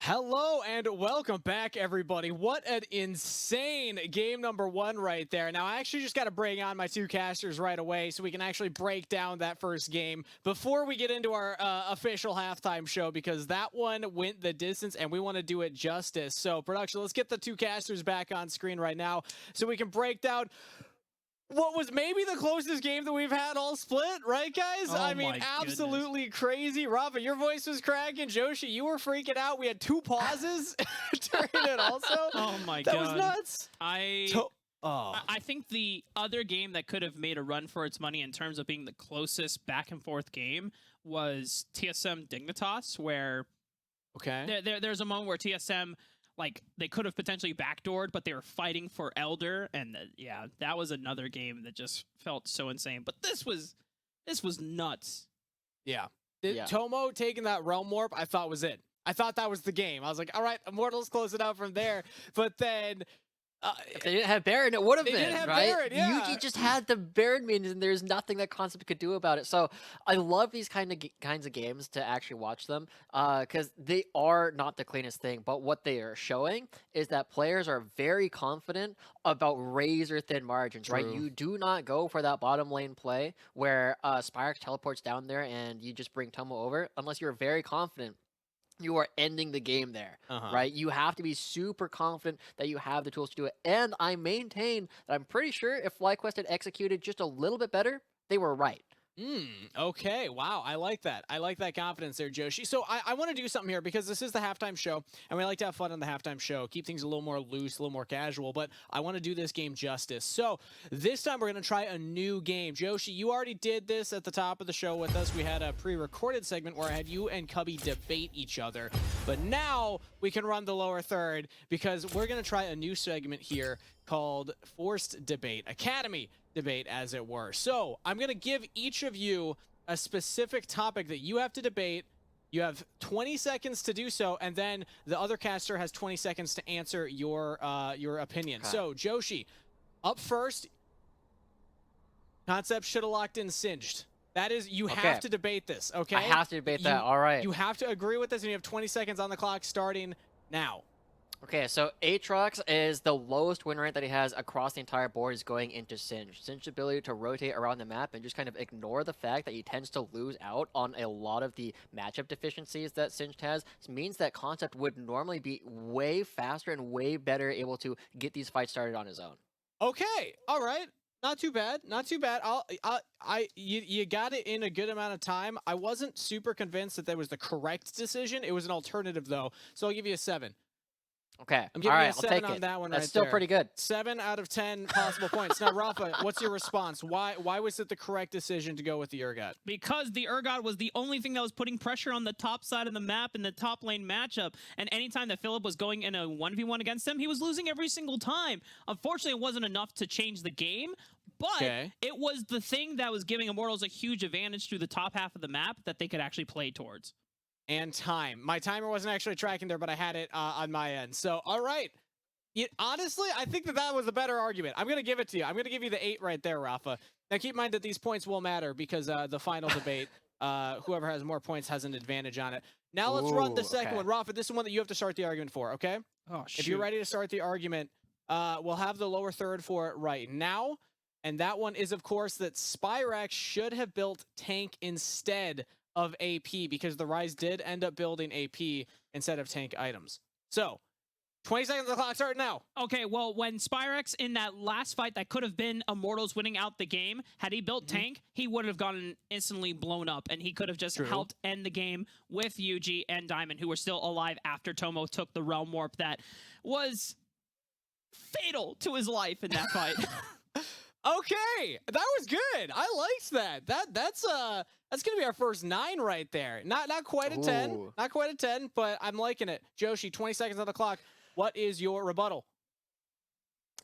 Hello and welcome back, everybody. What an insane game number one right there. Now, I actually just got to bring on my two casters right away so we can actually break down that first game before we get into our official halftime show, because that one went the distance and we want to do it justice. So, production, let's get the two casters back on screen right now so we can break down what was maybe the closest game that we've had all split, right, guys? Oh I mean, my absolutely crazy. Rafa, your voice was cracking. Joshi, you were freaking out. We had two pauses during it also. Oh my That god. was nuts. I Oh, I think the other game that could have made a run for its money in terms of being the closest back and forth game was TSM Dignitas, where okay. there's a moment where TSM, like, they could have potentially backdoored, but they were fighting for Elder, and yeah, that was another game that just felt so insane. But this was nuts. Yeah. Yeah. Tomo taking that Realm Warp, I thought was it. I thought that was the game. I was like, all right, Immortals close it out from there. But then If they didn't have Baron, it would have They been, didn't have right? Baron, yeah. Yugi just had the Baron minions, and there's nothing that Concept could do about it. So I love these kinds of games to actually watch them, because they are not the cleanest thing. But what they are showing is that players are very confident about razor thin margins, right? True. You do not go for that bottom lane play where Spyrex teleports down there and you just bring Tomo over, unless you're very confident you are ending the game there, right? You have to be super confident that you have the tools to do it. And I maintain that I'm pretty sure if FlyQuest had executed just a little bit better, they were right. Okay. Wow. I like that. I like that confidence there, Joshi. So I want to do something here because this is the halftime show and we like to have fun on the halftime show, keep things a little more loose, a little more casual, but I want to do this game justice. So this time we're going to try a new game. Joshi, you already did this at the top of the show with us. We had a pre-recorded segment where I had you and Cubby debate each other, but now we can run the lower third because we're going to try a new segment here called Forced Debate, Academy Debate, as it were. So I'm going to give each of you a specific topic that you have to debate. You have 20 seconds to do so, and then the other caster has 20 seconds to answer your opinion. Okay. So, Joshi, up first, Concept should have locked in Singed. That is, you have Okay. to debate this, okay? I have to debate that. All right. You have to agree with this, and you have 20 seconds on the clock starting now. Okay, so Aatrox is the lowest win rate that he has across the entire board is going into Singe. Singe's ability to rotate around the map and just kind of ignore the fact that he tends to lose out on a lot of the matchup deficiencies that Singed has means that Concept would normally be way faster and way better able to get these fights started on his own. Okay, all right. Not too bad. Not too bad. You got it in a good amount of time. I wasn't super convinced that was the correct decision. It was an alternative though, so I'll give you a 7. Okay, I'm giving all you right, a I'll 7 take on it. that one. That's right still there. pretty good. 7 out of 10 possible points. Now, Rafa, what's your response? Why was it the correct decision to go with the Urgot? Because the Urgot was the only thing that was putting pressure on the top side of the map in the top lane matchup. And anytime that Philip was going in a 1v1 against him, he was losing every single time. Unfortunately, it wasn't enough to change the game, but it was the thing that was giving Immortals a huge advantage through the top half of the map that they could actually play towards. And time. My timer wasn't actually tracking there, but I had it on my end. So, all right. Honestly, I think that was a better argument. I'm going to give it to you. I'm going to give you the 8 right there, Rafa. Now, keep in mind that these points will matter because the final debate, whoever has more points has an advantage on it. Now, let's run the second one. Rafa, this is one that you have to start the argument for, okay? Oh, shoot. If you're ready to start the argument, we'll have the lower third for it right now. And that one is, of course, that Spyrex should have built tank instead of AP because the Rise did end up building AP instead of tank items. So, 20 seconds on the clock, start now. Okay, well, when Spyrex in that last fight that could have been Immortals winning out the game, had he built tank, he would have gotten instantly blown up, and he could have just helped end the game with Yuji and Diamond, who were still alive after Tomo took the Realm Warp that was fatal to his life in that fight. Okay, that was good. I liked that. That's gonna be our first 9 right there. Not quite a 10, Ooh. not quite a 10, but I'm liking it. Joshi, 20 seconds on the clock. What is your rebuttal?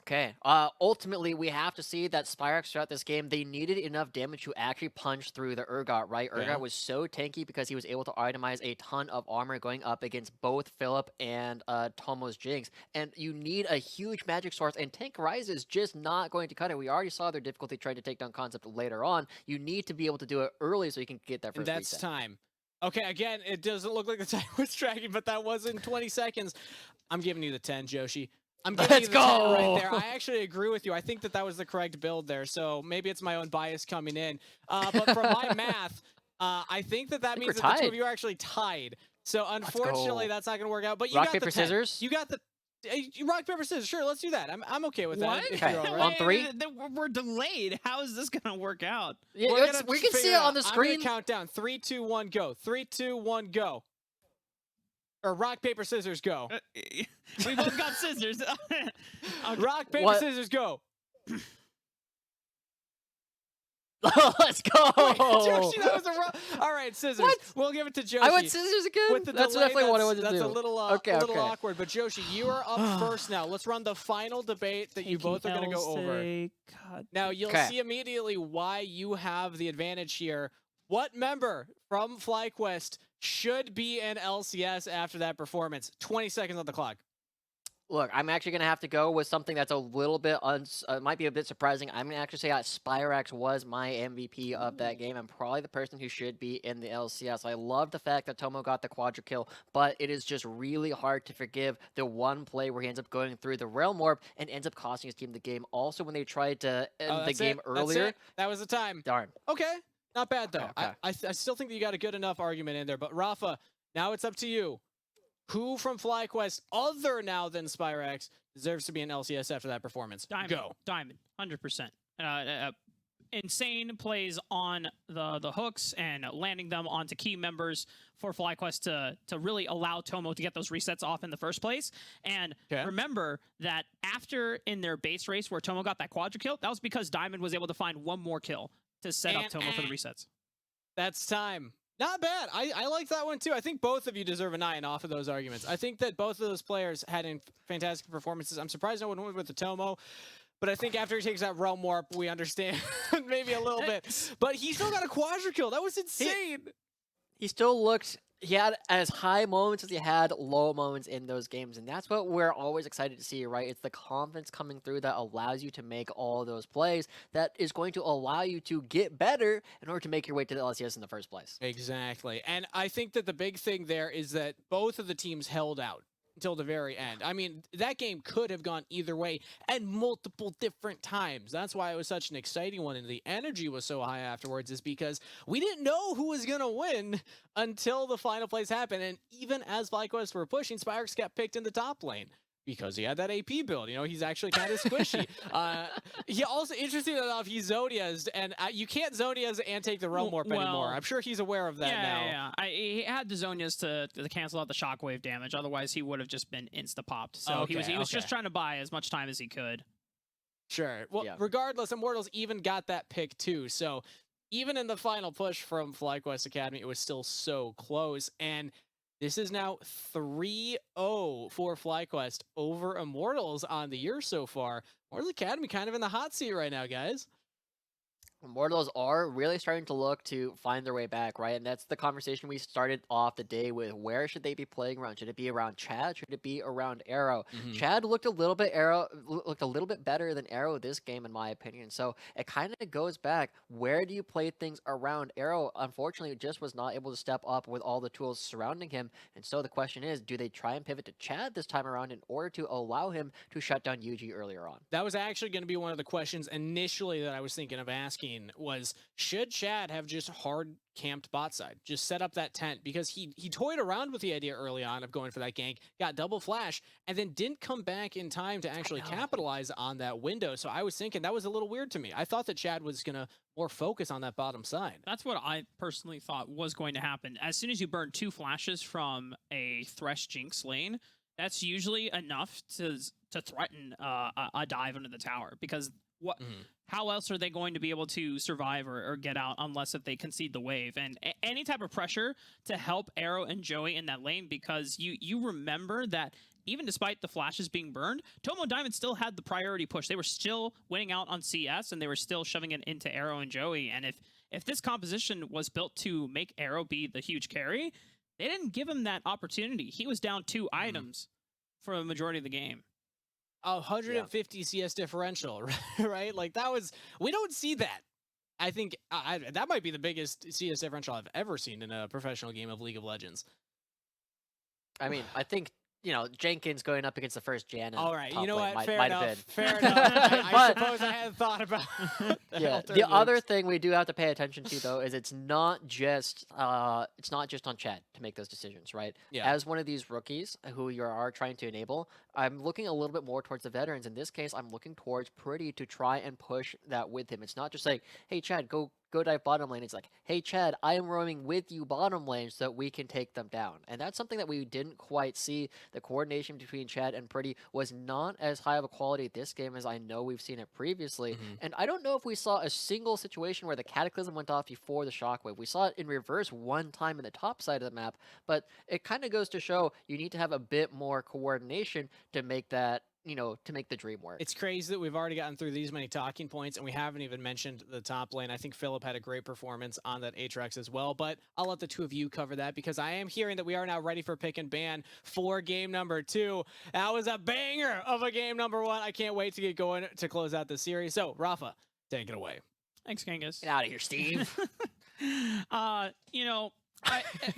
Okay. Ultimately, we have to see that Spyrex throughout this game, they needed enough damage to actually punch through the Urgot, right? Urgot was so tanky because he was able to itemize a ton of armor going up against both Philip and Tomo's Jinx. And you need a huge magic source, and Tank Rise is just not going to cut it. We already saw their difficulty trying to take down Concept later on. You need to be able to do it early so you can get that first That's reset. time. Okay, again, it doesn't look like the time was tracking, but that was in 20 seconds. I'm giving you the 10, Joshi. I'm giving you the 10 right there. I actually agree with you. I think that that was the correct build there, so maybe it's my own bias coming in. But from my math, I think that that means that the two of you are actually tied. So unfortunately, that's not going to work out. But you Rock, got paper, the 10. scissors? You got the rock, paper, scissors. Sure, let's do that. I'm okay with that. What? If you're all right. On 3? We're delayed. How is this gonna work out? Yeah, we can see it on the screen. I'm gonna count down. 3, 2, 1, go. 3, 2, 1, go. Or rock, paper, scissors, go. We both got scissors. Okay. Rock, paper, scissors, go. Let's go. Joshi, that was a all right, scissors. What? We'll give it to Joshi. I went scissors again? With the that's delay, definitely what I wanted to that's do. a little, okay. awkward. But Joshi, you are up first now. Let's run the final debate that you both are going to go over. God. Now, you'll see immediately why you have the advantage here. What member from FlyQuest should be in LCS after that performance? 20 seconds on the clock. Look, I'm actually going to have to go with something that's a little bit, might be a bit surprising. I'm going to actually say that Spyrax was my MVP of that game and probably the person who should be in the LCS. I love the fact that Tomo got the quadra kill, but it is just really hard to forgive the one play where he ends up going through the Realm Orb and ends up costing his team the game. Also, when they tried to end the game earlier. That was the time. Darn. Okay, not bad though. Okay. I still think that you got a good enough argument in there. But Rafa, now it's up to you. Who from FlyQuest, other now than Spyrax, deserves to be in LCS after that performance? Diamond. Go. Diamond. 100%. Insane plays on the hooks and landing them onto key members for FlyQuest to really allow Tomo to get those resets off in the first place. And remember that after in their base race where Tomo got that quadra kill, that was because Diamond was able to find one more kill to set up Tomo for the resets. That's time. Not bad. I like that one too. I think both of you deserve a 9 off of those arguments. I think that both of those players had fantastic performances. I'm surprised no one went with the Tomo, but I think after he takes that Realm Warp, we understand maybe a little bit. But he still got a quadra kill. That was insane. He still looked. He had as high moments as he had low moments in those games, and that's what we're always excited to see, right? It's the confidence coming through that allows you to make all those plays that is going to allow you to get better in order to make your way to the LCS in the first place. Exactly. And I think that the big thing there is that both of the teams held out until the very end. I mean, that game could have gone either way at multiple different times. That's why it was such an exciting one, and the energy was so high afterwards, is because we didn't know who was going to win until the final plays happened. And even as FlyQuest were pushing, Spyrax got picked in the top lane because he had that AP build. You know, he's actually kind of squishy. He also, interesting enough, he Zodia'd, and you can't Zodia'd and take the Realm Warp anymore. I'm sure he's aware of that now. Yeah. He had the Zonias to cancel out the shockwave damage. Otherwise, he would have just been insta-popped. So he was just trying to buy as much time as he could. Sure. Well, regardless, Immortals even got that pick too. So even in the final push from FlyQuest Academy, it was still so close. And this is now 3-0 for FlyQuest over Immortals on the year so far. Immortals Academy kind of in the hot seat right now, guys. Immortals are really starting to look to find their way back, right? And that's the conversation we started off the day with. Where should they be playing around? Should it be around Chad? Should it be around Arrow? Chad looked a little bit better than Arrow this game, in my opinion. So it kind of goes back. Where do you play things around Arrow? Unfortunately, just was not able to step up with all the tools surrounding him. And so the question is, do they try and pivot to Chad this time around in order to allow him to shut down Yuji earlier on? That was actually going to be one of the questions initially that I was thinking of asking, was should Chad have just hard camped bot side, just set up that tent, because he toyed around with the idea early on of going for that gank, got double flash, and then didn't come back in time to actually capitalize on that window. So I was thinking that was a little weird to me. I thought that Chad was gonna more focus on that bottom side. That's what I personally thought was going to happen. As soon as you burn 2 flashes from a Thresh Jinx lane, that's usually enough to threaten a dive under the tower, because how else are they going to be able to survive or get out unless if they concede the wave? And any type of pressure to help Arrow and Joey in that lane, because you remember that even despite the flashes being burned, Tomo Diamond still had the priority push. They were still winning out on CS, and they were still shoving it into Arrow and Joey. And if this composition was built to make Arrow be the huge carry, they didn't give him that opportunity. He was down 2 items for a majority of the game. 150 CS differential, right? Like that was, we don't see that I think that might be the biggest CS differential I've ever seen in a professional game of League of Legends. I mean, I think, Jenkins going up against the first Jan All right, you top know lane what? Fair might enough. have been. Fair enough. I But- suppose I hadn't thought about Yeah, the other thing we do have to pay attention to though is it's not just on Chad to make those decisions, right? Yeah. As one of these rookies who you are trying to enable, I'm looking a little bit more towards the veterans. In this case, I'm looking towards Pretty to try and push that with him. It's not just like, hey Chad, go dive bottom lane. It's like, hey Chad, I am roaming with you bottom lane so that we can take them down. And that's something that we didn't quite see. The coordination between Chad and Pretty was not as high of a quality this game as I know we've seen it previously. And I don't know if we saw a single situation where the Cataclysm went off before the Shockwave. We saw it in reverse one time in the top side of the map, but it kind of goes to show you need to have a bit more coordination to make that, to make the dream work. It's crazy that we've already gotten through these many talking points and we haven't even mentioned the top lane. I think Philip had a great performance on that Aatrox as well, but I'll let the two of you cover that because I am hearing that we are now ready for pick and ban for game number 2. That was a banger of a game number 1. I can't wait to get going to close out the series. So, Rafa, take it away. Thanks, Genghis. Get out of here, Steve.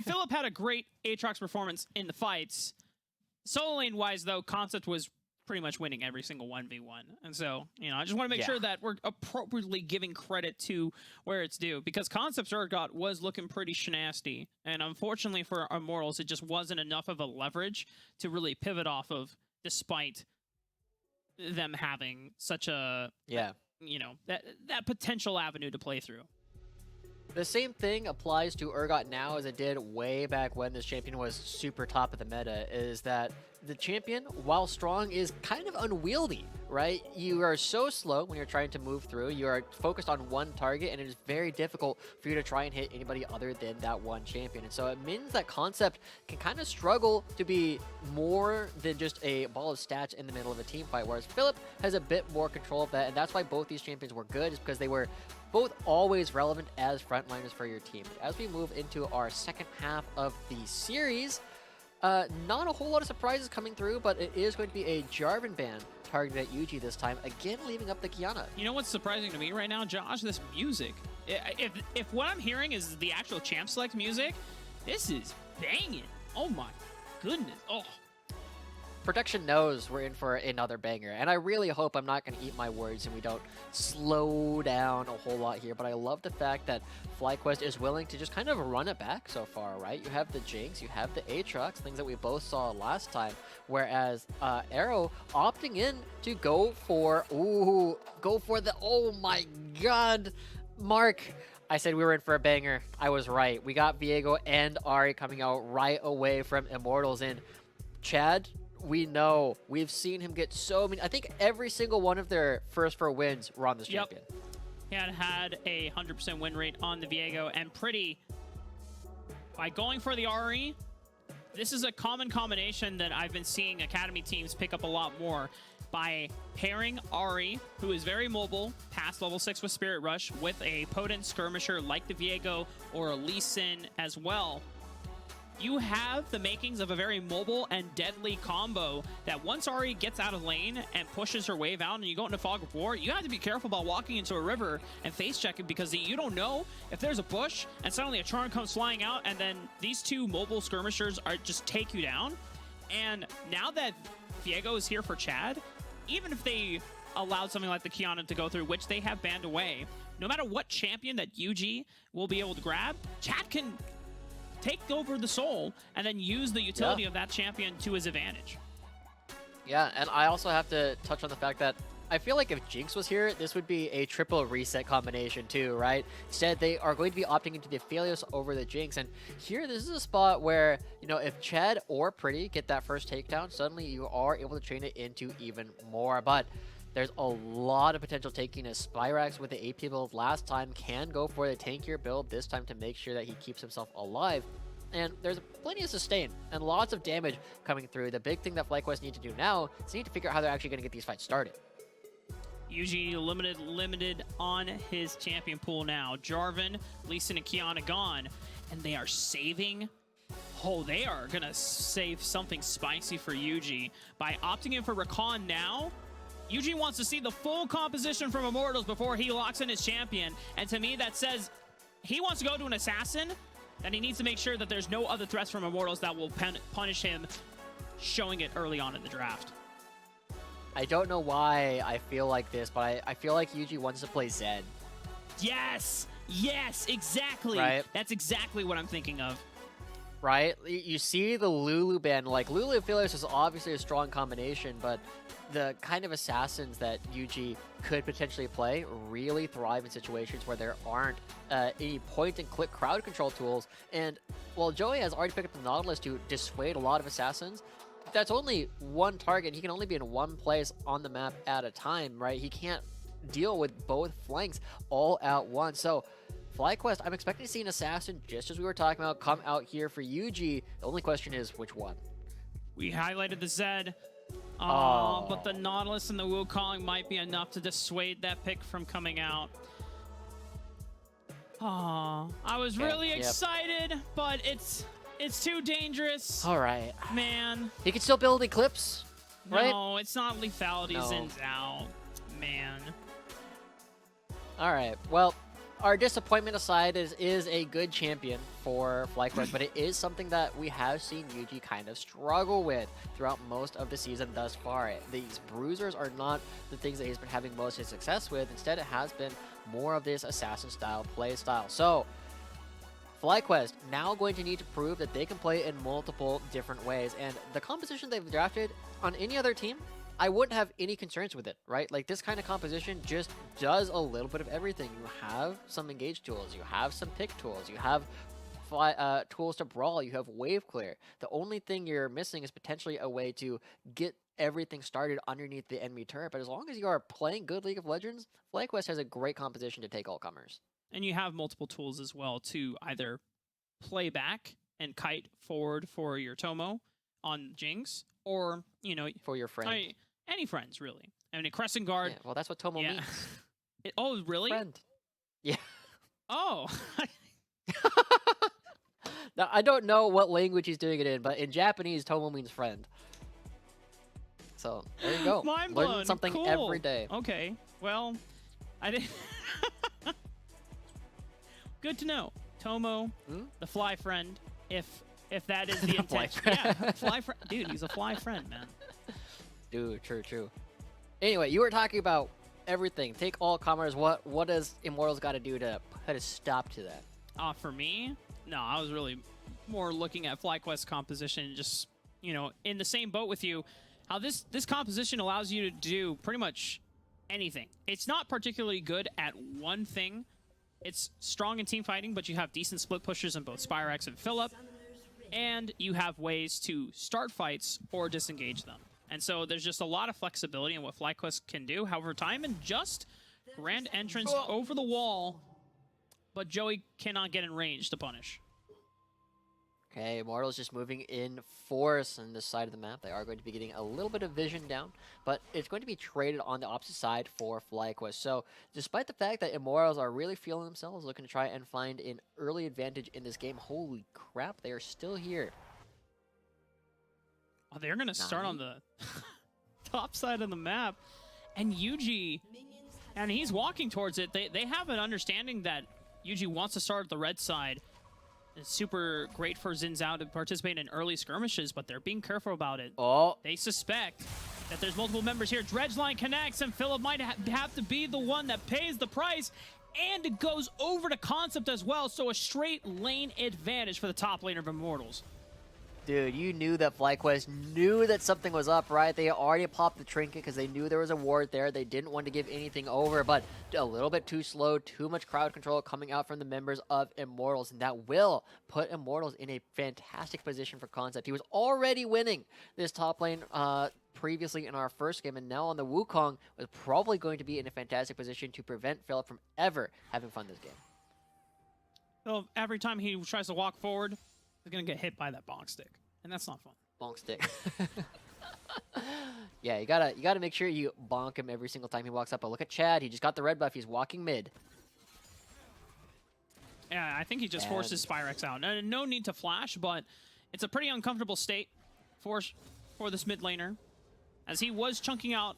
Philip had a great Aatrox performance in the fights. Solo lane wise, though, Concept was pretty much winning every single 1v1. And so, I just want to make sure that we're appropriately giving credit to where it's due because Concept's Urgot was looking pretty shnasty. And unfortunately for Immortals, it just wasn't enough of a leverage to really pivot off of despite them having such a, that potential avenue to play through. The same thing applies to Urgot now as it did way back when this champion was super top of the meta, is that the champion, while strong, is kind of unwieldy, right? You are so slow when you're trying to move through. You are focused on one target, and it is very difficult for you to try and hit anybody other than that one champion. And so it means that Concept can kind of struggle to be more than just a ball of stats in the middle of a team fight, whereas Philip has a bit more control of that, and that's why both these champions were good, is because they were both always relevant as frontliners for your team. As we move into our second half of the series, not a whole lot of surprises coming through, but it is going to be a Jarvan ban targeted at Yuji this time, again leaving up the Kiana. You know what's surprising to me right now, Josh? This music. If what I'm hearing is the actual Champ Select music, this is banging. Oh my goodness. Oh. Production knows we're in for another banger, and I really hope I'm not going to eat my words and we don't slow down a whole lot here, but I love the fact that FlyQuest is willing to just kind of run it back so far, right? You have the Jinx, you have the Aatrox, things that we both saw last time, whereas Arrow opting in to go for the, oh my god, Mark. I said we were in for a banger. I was right. We got Viego and Ahri coming out right away from Immortals, and Chad, we know, we've seen him get so many. I think every single one of their first 4 wins were on this champion. He had a 100% win rate on the Viego, and Pretty, by going for the Ahri, this is a common combination that I've been seeing Academy teams pick up a lot more. By pairing Ahri, who is very mobile, past level 6 with Spirit Rush, with a potent skirmisher like the Viego or a Lee Sin as well, you have the makings of a very mobile and deadly combo that once Ahri gets out of lane and pushes her wave out and you go into Fog of War, you have to be careful about walking into a river and face checking because you don't know if there's a push and suddenly a Charm comes flying out and then these two mobile skirmishers are just take you down. And now that Viego is here for Chad, even if they allowed something like the Kiana to go through, which they have banned away, no matter what champion that UG will be able to grab, Chad can take over the soul and then use the utility of that champion to his advantage. Yeah, and I also have to touch on the fact that I feel like if Jinx was here, this would be a triple reset combination too, right? Instead, they are going to be opting into the Aphelios over the Jinx, and here, this is a spot where, if Chad or Pretty get that first takedown, suddenly you are able to chain it into even more, but there's a lot of potential taking as Spyrax with the AP build last time can go for the tankier build this time to make sure that he keeps himself alive. And there's plenty of sustain and lots of damage coming through. The big thing that FlyQuest need to do now is need to figure out how they're actually going to get these fights started. UG limited on his champion pool now. Jarvan, Lee Sin, and Kiana gone. And they are saving. Oh, they are going to save something spicy for UG by opting in for Rakan now. Eugene wants to see the full composition from Immortals before he locks in his champion. And to me, that says he wants to go to an assassin, and he needs to make sure that there's no other threats from Immortals that will punish him, showing it early on in the draft. I don't know why I feel like this, but I feel like Yuji wants to play Zed. Yes! Yes, exactly. Right? That's exactly what I'm thinking of. Right? You see the Lulu ban, like Lulu and Philios is obviously a strong combination, but the kind of assassins that Yuji could potentially play really thrive in situations where there aren't any point-and-click crowd control tools. And while Joey has already picked up the Nautilus to dissuade a lot of assassins, that's only one target. He can only be in one place on the map at a time, right? He can't deal with both flanks all at once. So FlyQuest, I'm expecting to see an assassin, just as we were talking about, come out here for Yuji. The only question is which one. We highlighted the Zed. Oh. But the Nautilus and the Wukong might be enough to dissuade that pick from coming out. Oh, I was really excited, but it's too dangerous. All right. Man. He can still build Eclipse, right? No, it's not lethality No. Zin's out. Man. All right. Well, our disappointment aside, is a good champion for FlyQuest, but it is something that we have seen Yuji kind of struggle with throughout most of the season thus far. These bruisers are not the things that he's been having most of his success with. Instead, it has been more of this assassin-style play style. So, FlyQuest now going to need to prove that they can play in multiple different ways. And the composition they've drafted on any other team, I wouldn't have any concerns with it, right? Like, this kind of composition just does a little bit of everything. You have some engage tools, you have some pick tools, you have tools to brawl, you have wave clear. The only thing you're missing is potentially a way to get everything started underneath the enemy turret. But as long as you are playing good League of Legends, FlyQuest has a great composition to take all comers. And you have multiple tools as well to either play back and kite forward for your Tomo on Jinx, or, you know, For your friend. any friends, really. I mean, a Crescent Guard. Yeah, well, that's what Tomo means. Oh, really? Friend. Yeah. Oh. Now, I don't know what language he's doing it in, but in Japanese, Tomo means friend. So, there you go. Mind Learn blown. something Cool. every day. Okay. Well, I didn't. Good to know. Tomo, the fly friend, if that is the intention. Yeah, fly friend. Dude, he's a fly friend, man. Dude, true. Anyway, you were talking about everything. Take all comers. What does Immortals got to do to put a stop to that? For me, no, I was really more looking at FlyQuest composition, just, you know, in the same boat with you, how this composition allows you to do pretty much anything. It's not particularly good at one thing. It's strong in team fighting, but you have decent split pushers in both Spyrex and Philip, and you have ways to start fights or disengage them. And so there's just a lot of flexibility in what FlyQuest can do. However, time and just grand entrance over the wall, but Joey cannot get in range to punish. Okay, Immortals just moving in force on this side of the map. They are going to be getting a little bit of vision down, but it's going to be traded on the opposite side for FlyQuest. So, despite the fact that Immortals are really feeling themselves, looking to try and find an early advantage in this game, holy crap, they are still here. Oh, they're going to start on the top side of the map, and Yuji, and he's walking towards it. They have an understanding that Yuji wants to start at the red side. It's super great for Xin Zhao to participate in early skirmishes, but they're being careful about it. Oh. They suspect that there's multiple members here. Dredgeline connects, and Philip might have to be the one that pays the price, and it goes over to Concept as well, so a straight lane advantage for the top laner of Immortals. Dude, you knew that FlyQuest knew that something was up, right? They already popped the trinket because they knew there was a ward there. They didn't want to give anything over, but a little bit too slow, too much crowd control coming out from the members of Immortals, and that will put Immortals in a fantastic position for Concept. He was already winning this top lane previously in our first game, and now on the Wukong was probably going to be in a fantastic position to prevent Philip from ever having fun this game. So every time he tries to walk forward, he's going to get hit by that bonk stick, and that's not fun. Bonk stick. Yeah, you gotta make sure you bonk him every single time he walks up. But look at Chad. He just got the red buff. He's walking mid. Yeah, I think he just forces Spyrex out. No need to flash, but it's a pretty uncomfortable state for this mid laner, as he was chunking out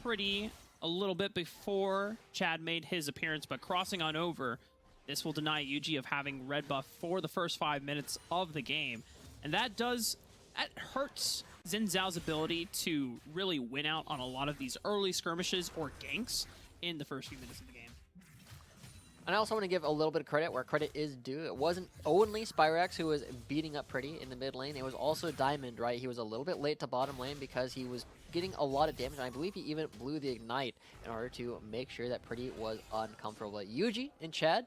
Pretty a little bit before Chad made his appearance, but crossing on over, this will deny UG of having red buff for the first 5 minutes of the game. And that hurts Xin Zhao's ability to really win out on a lot of these early skirmishes or ganks in the first few minutes of the game. And I also want to give a little bit of credit where credit is due. It wasn't only Spyrax who was beating up Pretty in the mid lane. It was also Diamond, right? He was a little bit late to bottom lane because he was getting a lot of damage. And I believe he even blew the Ignite in order to make sure that Pretty was uncomfortable. But Yuji and Chad,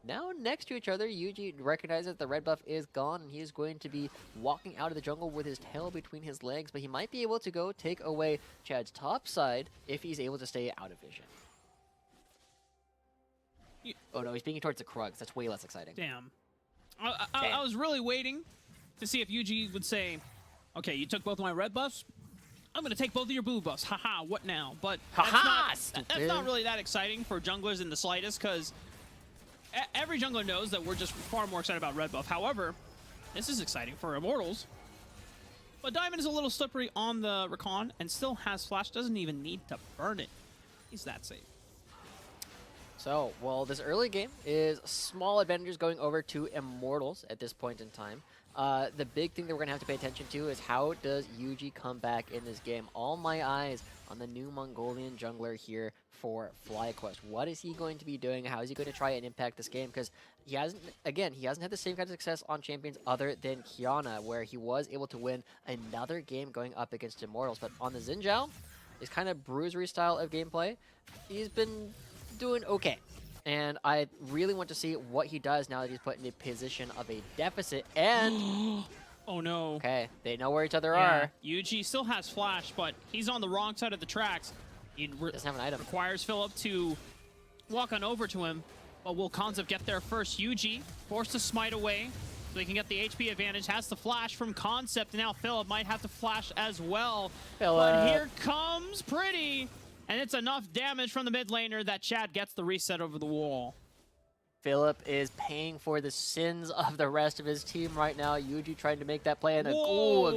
now next to each other, Yuji recognizes the red buff is gone, and he is going to be walking out of the jungle with his tail between his legs, but he might be able to go take away Chad's top side if he's able to stay out of vision. Oh no, he's being towards the Krugs. That's way less exciting. Damn. I was really waiting to see if Yuji would say, okay, you took both of my red buffs, I'm going to take both of your blue buffs. Haha, what now? But that's not really that exciting for junglers in the slightest, because every jungler knows that we're just far more excited about red buff. However, this is exciting for Immortals. But Diamond is a little slippery on the Recon and still has flash. Doesn't even need to burn it. He's that safe. So, well, this early game is small advantages going over to Immortals at this point in time. The big thing that we're going to have to pay attention to is how does Yuji come back in this game. All my eyes on the new Mongolian jungler here for FlyQuest. What is he going to be doing? How is he going to try and impact this game? Because he hasn't had the same kind of success on champions other than Kiana, where he was able to win another game going up against Immortals. But on the Xin Zhao, his kind of bruisery style of gameplay, he's been doing okay. And I really want to see what he does now that he's put in a position of a deficit. And oh no. Okay, they know where each other are. Yuji still has flash, but he's on the wrong side of the tracks. He doesn't have an item. Requires Philip to walk on over to him. But will Concept get there first? Yuji forced to smite away so he can get the HP advantage. Has the flash from Concept. Now Philip might have to flash as well. But here comes Pretty. And it's enough damage from the mid laner that Chad gets the reset over the wall. Philip is paying for the sins of the rest of his team right now. Yuji trying to make that play, and a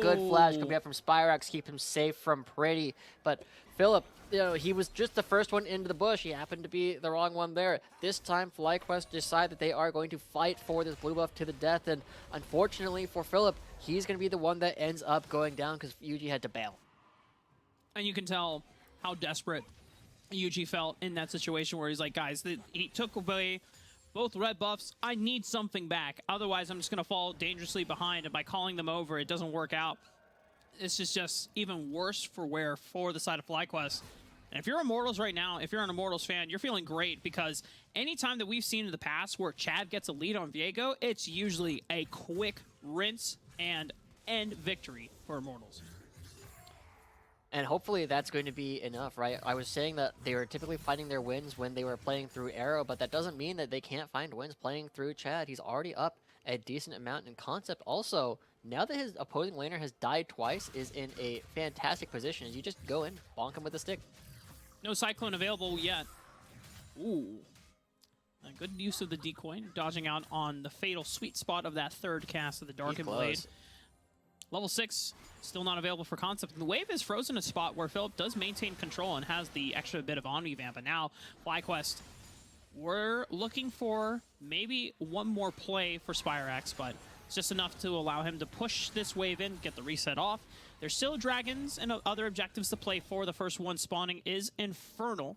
good flash coming out from Spyrax, keep him safe from Pretty. But Philip, you know, he was just the first one into the bush. He happened to be the wrong one there. This time, FlyQuest decide that they are going to fight for this blue buff to the death, and unfortunately for Philip, he's going to be the one that ends up going down because Yuji had to bail. And you can tell how desperate Yuji felt in that situation where he's like, guys, he took away both red buffs. I need something back. Otherwise, I'm just going to fall dangerously behind. And by calling them over, it doesn't work out. This is just even worse for the side of FlyQuest. And if you're Immortals right now, if you're an Immortals fan, you're feeling great, because anytime that we've seen in the past where Chad gets a lead on Viego, it's usually a quick rinse and end victory for Immortals. And hopefully that's going to be enough, right? I was saying that they were typically finding their wins when they were playing through Arrow, but that doesn't mean that they can't find wins playing through Chad. He's already up a decent amount in Concept. Also, now that his opposing laner has died twice, is in a fantastic position as you just go in, bonk him with a stick. No Cyclone available yet. Ooh. A good use of the decoy, dodging out on the fatal sweet spot of that third cast of the Darkened Blade. Level 6, still not available for Concept. And the wave is frozen a spot where Philip does maintain control and has the extra bit of Omni Vamp. But now, FlyQuest, we're looking for maybe one more play for Spyrax, but it's just enough to allow him to push this wave in, get the reset off. There's still dragons and other objectives to play for. The first one spawning is Infernal.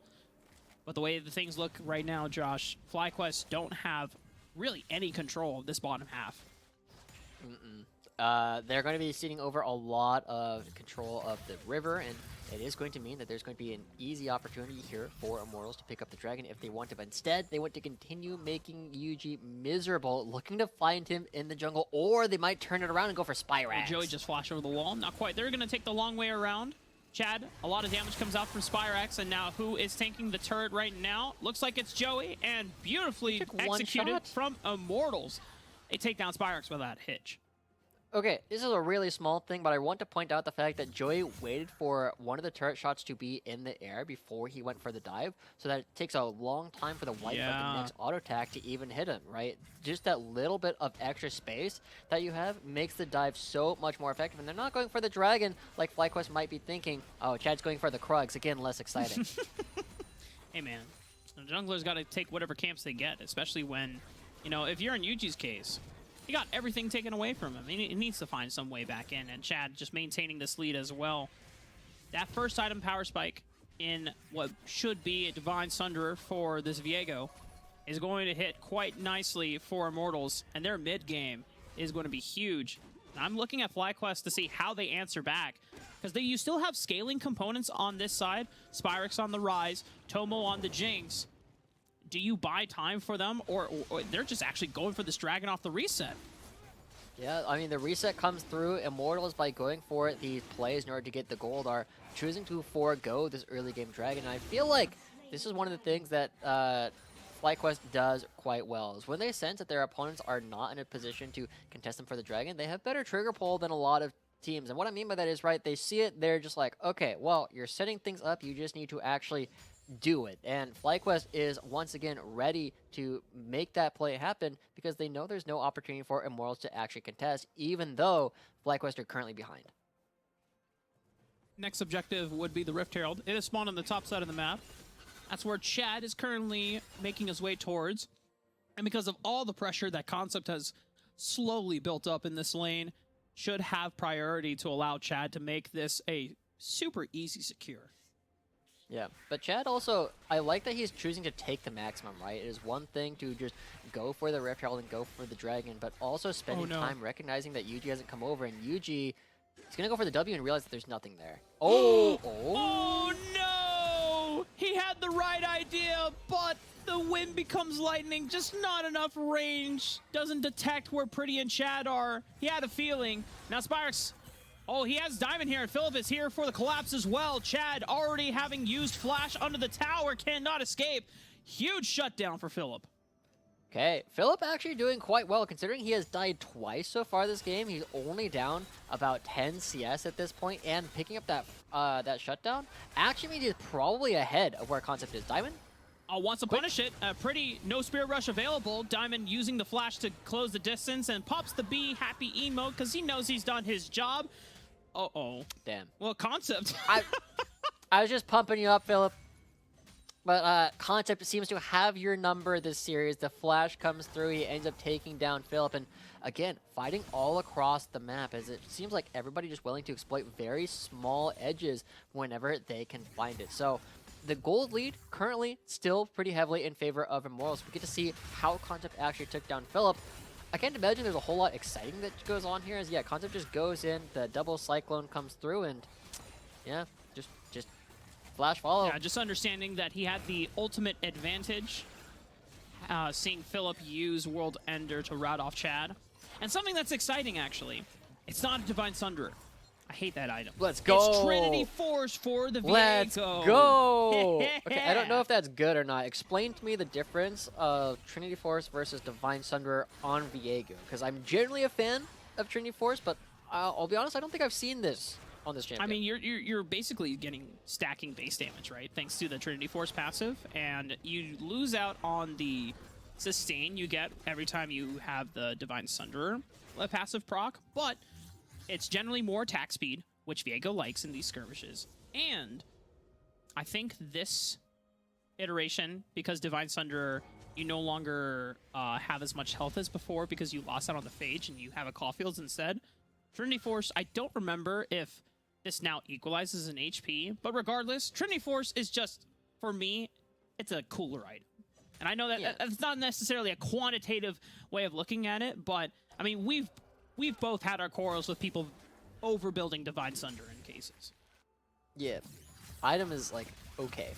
But the way the things look right now, Josh, FlyQuest don't have really any control of this bottom half. They're going to be ceding over a lot of control of the river, and it is going to mean that there's going to be an easy opportunity here for Immortals to pick up the dragon if they want to. But instead, they want to continue making Yuji miserable, looking to find him in the jungle, or they might turn it around and go for Spyrax. Well, Joey just flashed over the wall. Not quite. They're going to take the long way around. Chad, a lot of damage comes out from Spyrax, and now who is tanking the turret right now? Looks like it's Joey, and beautifully executed from Immortals. They take down Spyrax without hitch. Okay, this is a really small thing, but I want to point out the fact that Joey waited for one of the turret shots to be in the air before he went for the dive, so that it takes a long time for the wipe of the next auto attack to even hit him, right? Just that little bit of extra space that you have makes the dive so much more effective, and they're not going for the dragon like FlyQuest might be thinking. Oh, Chad's going for the Krugs, again, less exciting. Hey man, the jungler's got to take whatever camps they get, especially when, you know, if you're in Yuji's case, he got everything taken away from him. He needs to find some way back in, and Chad just maintaining this lead as well. That first item power spike in what should be a Divine Sunderer for this Viego is going to hit quite nicely for Immortals, and their mid game is going to be huge. I'm looking at FlyQuest to see how they answer back, because you still have scaling components on this side. Spyrix on the Rise, Tomo on the Jinx. Do you buy time for them, or they're just actually going for this dragon off the reset? Yeah, I mean, the reset comes through. Immortals, by going for these plays in order to get the gold, are choosing to forego this early game dragon. And I feel like this is one of the things that FlyQuest does quite well, is when they sense that their opponents are not in a position to contest them for the dragon, they have better trigger pull than a lot of teams. And what I mean by that is, right, they see it, they're just like, okay, well, you're setting things up, you just need to actually do it. And FlyQuest is once again ready to make that play happen because they know there's no opportunity for Immortals to actually contest, even though FlyQuest are currently behind. Next objective would be the Rift Herald. It is spawned on the top side of the map. That's where Chad is currently making his way towards. And because of all the pressure that Concept has slowly built up in this lane, should have priority to allow Chad to make this a super easy secure. Yeah, but Chad also, I like that he's choosing to take the maximum, right? It is one thing to just go for the Rift Herald and go for the Dragon, but also spending time recognizing that Yuji hasn't come over, and Yuji is going to go for the W and realize that there's nothing there. Oh no! He had the right idea, but the wind becomes lightning. Just not enough range. Doesn't detect where Pretty and Chad are. He had a feeling. Now Spyrix. Oh, he has Diamond here, and Philip is here for the collapse as well. Chad already having used Flash under the tower, cannot escape. Huge shutdown for Philip. Okay, Philip actually doing quite well, considering he has died twice so far this game. He's only down about 10 CS at this point, and picking up that shutdown actually means he's probably ahead of where Concept is. Diamond? Wants to punish it. Pretty no Spirit Rush available. Diamond using the Flash to close the distance and pops the Be Happy emote because he knows he's done his job. Uh-oh. Damn. Well, Concept. I was just pumping you up, Philip. But Concept seems to have your number this series. The Flash comes through. He ends up taking down Philip. And again, fighting all across the map, as it seems like everybody just willing to exploit very small edges whenever they can find it. So the gold lead currently still pretty heavily in favor of Immortals. We get to see how Concept actually took down Philip. I can't imagine there's a whole lot exciting that goes on here. As yeah, Concept just goes in, the double cyclone comes through, and yeah, just flash follow. Yeah, just understanding that he had the ultimate advantage, seeing Philip use World Ender to rout off Chad. And something that's exciting, actually, it's not a Divine Sunderer. I hate that item. Let's go. It's Trinity Force for the Viego. Let's go. Okay, I don't know if that's good or not. Explain to me the difference of Trinity Force versus Divine Sunderer on Viego, because I'm generally a fan of Trinity Force, but I'll be honest, I don't think I've seen this on this champion. I mean, you're basically getting stacking base damage, right? Thanks to the Trinity Force passive, and you lose out on the sustain you get every time you have the Divine Sunderer passive proc, but it's generally more attack speed, which Viego likes in these skirmishes. And I think this iteration, because Divine Sunderer, you no longer have as much health as before because you lost out on the Phage and you have a Caulfield's instead. Trinity Force, I don't remember if this now equalizes in HP, but regardless, Trinity Force is just, for me, it's a cooler item. And I know that that's not necessarily a quantitative way of looking at it, but I mean, we've both had our quarrels with people overbuilding Divine Sunderer in cases. Yeah, item is like okay.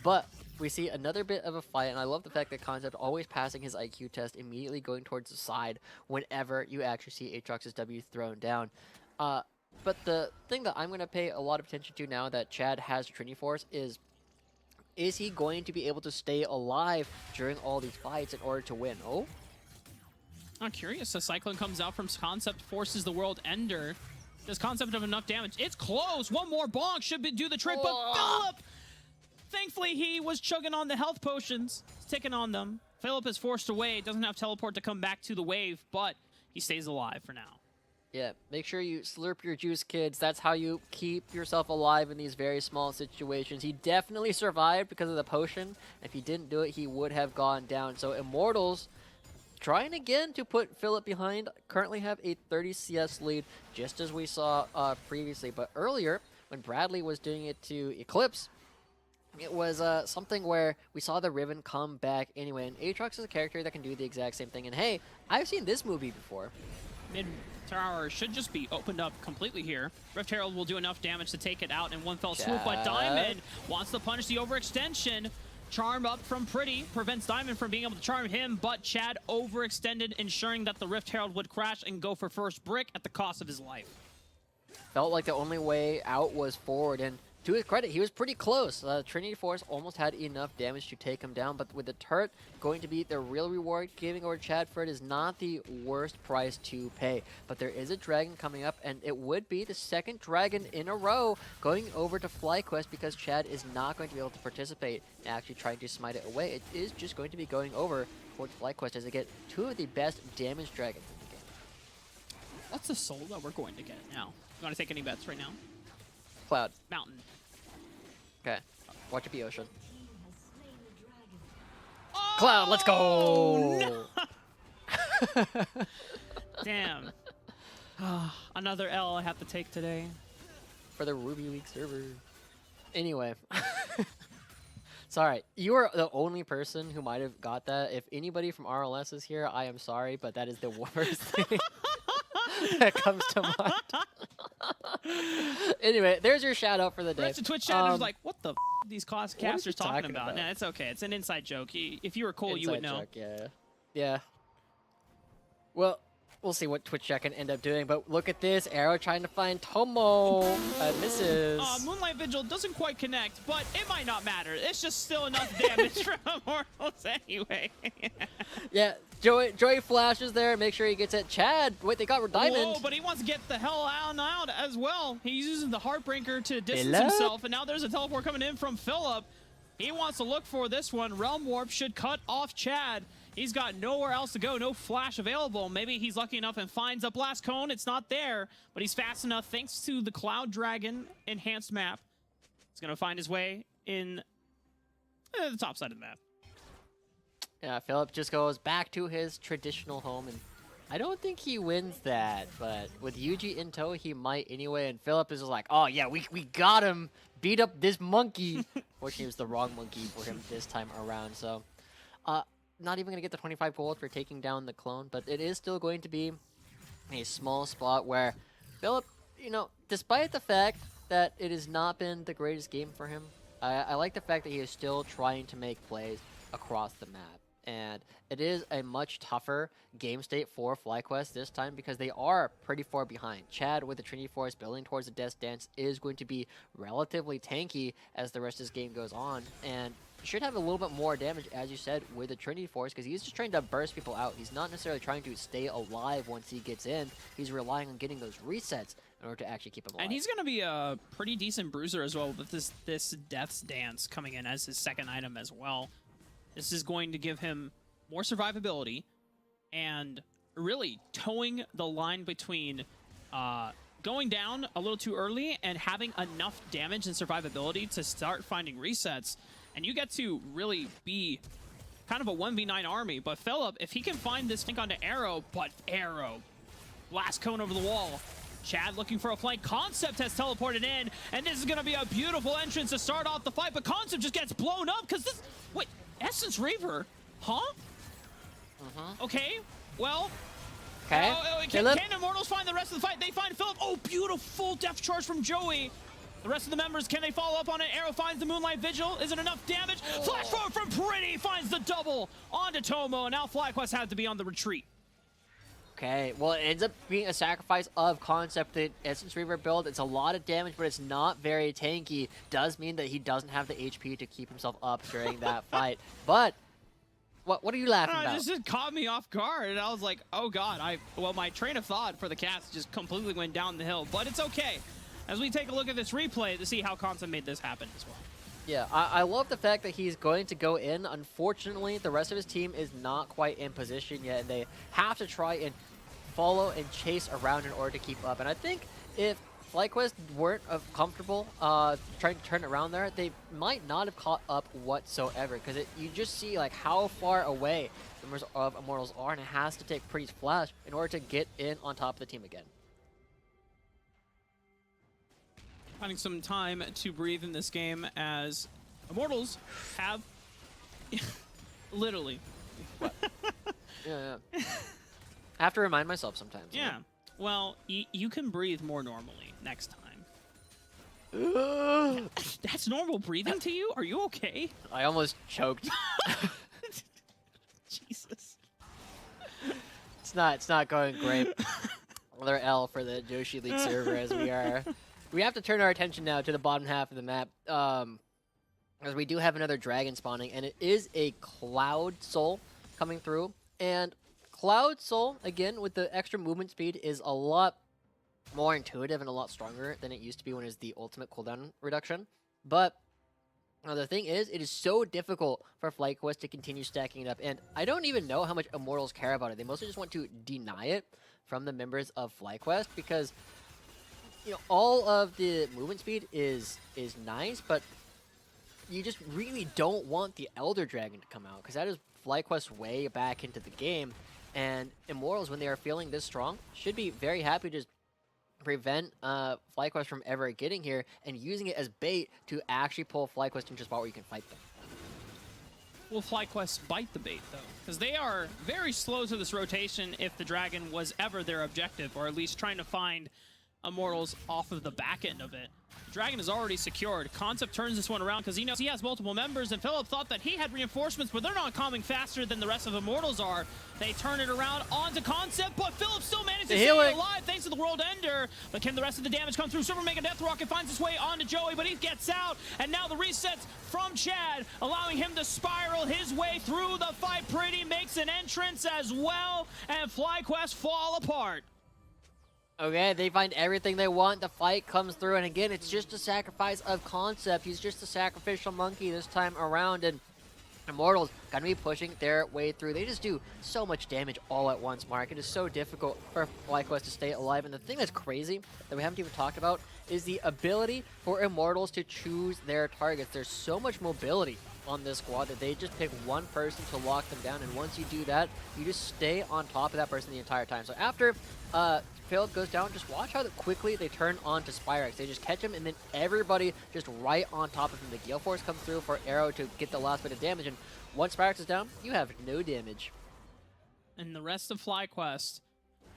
But we see another bit of a fight, and I love the fact that Concept always passing his IQ test, immediately going towards the side whenever you actually see Aatrox's W thrown down. But the thing that I'm going to pay a lot of attention to now that Chad has Trinity Force is he going to be able to stay alive during all these fights in order to win? Oh? I'm curious. A Cyclone comes out from Concept, forces the World Ender. Does Concept have enough damage? It's close. One more bonk should do the trick, but Philip, thankfully he was chugging on the health potions, ticking on them. Philip is forced away, doesn't have teleport to come back to the wave, but he stays alive for now. Yeah, make sure you slurp your juice, kids. That's how you keep yourself alive in these very small situations. He definitely survived because of the potion. If he didn't do it, he would have gone down. So Immortals trying again to put Philip behind. Currently have a 30 CS lead, just as we saw previously. But earlier, when Bradley was doing it to Eclipse, it was something where we saw the Riven come back anyway. And Aatrox is a character that can do the exact same thing. And hey, I've seen this movie before. Mid tower should just be opened up completely here. Rift Herald will do enough damage to take it out in one fell swoop, but Diamond wants to punish the overextension. Charm up from Pretty prevents Diamond from being able to charm him, but Chad overextended, ensuring that the Rift Herald would crash and go for first brick at the cost of his life. Felt like the only way out was forward, and to his credit, he was pretty close. Trinity Force almost had enough damage to take him down, but with the turret going to be the real reward, giving over Chad for it is not the worst price to pay. But there is a dragon coming up, and it would be the second dragon in a row going over to FlyQuest because Chad is not going to be able to participate in actually trying to smite it away. It is just going to be going over towards FlyQuest as they get two of the best damage dragons in the game. What's the soul that we're going to get now? You want to take any bets right now? Cloud. Mountain. Okay. Watch it be Ocean. Oh, Cloud, let's go! No! Damn. Another L I have to take today. For the Ruby League server. Anyway. Sorry, you are the only person who might have got that. If anybody from RLS is here, I am sorry, but that is the worst thing that comes to mind. Anyway, there's your shout out for the day. Rest of Twitch chat is like, what the f these casters talking about? about? Nah, it's okay. It's an inside joke. If you were cool, you would know. Inside joke, yeah. Yeah. Well, we'll see what Twitch chat can end up doing, but look at this. Arrow trying to find Tomo. Misses. Moonlight Vigil doesn't quite connect, but it might not matter. It's just still enough damage from Immortals anyway. Yeah, Joey flashes there. Make sure he gets it. Chad, wait, they got Diamond. Whoa, but he wants to get the hell out as well. He's using the Heartbreaker to distance himself, and now there's a teleport coming in from Philip. He wants to look for this one. Realm Warp should cut off Chad. He's got nowhere else to go, no flash available. Maybe he's lucky enough and finds a blast cone. It's not there, but he's fast enough thanks to the Cloud Dragon enhanced map. He's going to find his way in the top side of the map. Yeah, Philip just goes back to his traditional home, and I don't think he wins that, but with Yuji in tow, he might anyway, and Philip is just like, oh yeah, we got him, beat up this monkey. Fortunately, it was the wrong monkey for him this time around, so not even going to get the 25 gold for taking down the clone, but it is still going to be a small spot where Philip, you know, despite the fact that it has not been the greatest game for him, I like the fact that he is still trying to make plays across the map. And it is a much tougher game state for FlyQuest this time because they are pretty far behind. Chad with the Trinity Force building towards the Death Dance is going to be relatively tanky as the rest of this game goes on. And should have a little bit more damage, as you said, with the Trinity Force because he's just trying to burst people out. He's not necessarily trying to stay alive once he gets in. He's relying on getting those resets in order to actually keep him alive. And he's going to be a pretty decent bruiser as well with this Death's Dance coming in as his second item as well. This is going to give him more survivability and really towing the line between going down a little too early and having enough damage and survivability to start finding resets. And you get to really be kind of a 1v9 army. But Philip, if he can find this link onto Arrow, blast cone over the wall. Chad looking for a flank. Concept has teleported in, and this is going to be a beautiful entrance to start off the fight. But Concept just gets blown up because this... Wait, Essence Reaver? Huh? Okay, well... Okay. Can Immortals find the rest of the fight? They find Philip. Oh, beautiful death charge from Joey. The rest of the members, can they follow up on it? Arrow finds the Moonlight Vigil. Is it enough damage? Flash forward from Pretty. Finds the double onto Tomo. And now FlyQuest had to be on the retreat. Okay, well, it ends up being a sacrifice of Concept. The Essence Reaver build, it's a lot of damage, but it's not very tanky. Does mean that he doesn't have the HP to keep himself up during that fight. But What are you laughing about? It caught me off guard, and I was like, oh god, well, my train of thought for the cast just completely went down the hill, but it's okay. As we take a look at this replay to see how Concept made this happen as well. Yeah, I love the fact that he's going to go in. Unfortunately, the rest of his team is not quite in position yet, and they have to try and follow and chase around in order to keep up. And I think if FlyQuest weren't comfortable trying to turn around there, they might not have caught up whatsoever, because you just see like how far away the members of Immortals are, and it has to take pretty flash in order to get in on top of the team again. Finding some time to breathe in this game as Immortals have literally. What? Yeah. I have to remind myself sometimes. Yeah. Right? Well, you can breathe more normally next time. That's normal breathing to you? Are you okay? I almost choked. Jesus. It's not going great. Another L for the Joshi League server as we have to turn our attention now to the bottom half of the map. As we do have another dragon spawning, and it is a Cloud Soul coming through. And Cloud Soul, again, with the extra movement speed, is a lot more intuitive and a lot stronger than it used to be when it was the ultimate cooldown reduction. But the thing is, it is so difficult for FlyQuest to continue stacking it up, and I don't even know how much Immortals care about it. They mostly just want to deny it from the members of FlyQuest, because all of the movement speed is nice, but you just really don't want the Elder Dragon to come out, because that is FlyQuest's way back into the game. And Immortals, when they are feeling this strong, should be very happy to just prevent FlyQuest from ever getting here and using it as bait to actually pull FlyQuest into a spot where you can fight them. Will FlyQuest bite the bait, though? Because they are very slow to this rotation if the Dragon was ever their objective, or at least trying to find Immortals off of the back end of it. Dragon is already secured. Concept turns this one around because he knows he has multiple members, and Philip thought that he had reinforcements, but they're not coming faster than the rest of Immortals are. They turn it around onto Concept, but Philip still managed to stay alive thanks to the World Ender. But can the rest of the damage come through? Super Mega Death Rocket finds its way onto Joey, but he gets out, and now the resets from Chad, allowing him to spiral his way through the fight. Pretty makes an entrance as well, and FlyQuest fall apart. Okay, they find everything they want. The fight comes through, and again, it's just a sacrifice of Concept. He's just a sacrificial monkey this time around, and Immortals gonna be pushing their way through. They just do so much damage all at once, Mark. It is so difficult for FlyQuest to stay alive, and the thing that's crazy that we haven't even talked about is the ability for Immortals to choose their targets. There's so much mobility on this squad that they just pick one person to lock them down, and once you do that, you just stay on top of that person the entire time. So after Philip goes down, just watch how quickly they turn on to Spyrex. They just catch him, and then everybody just right on top of him. The Gale Force comes through for Arrow to get the last bit of damage, and once Spyrex is down, you have no damage. And the rest of FlyQuest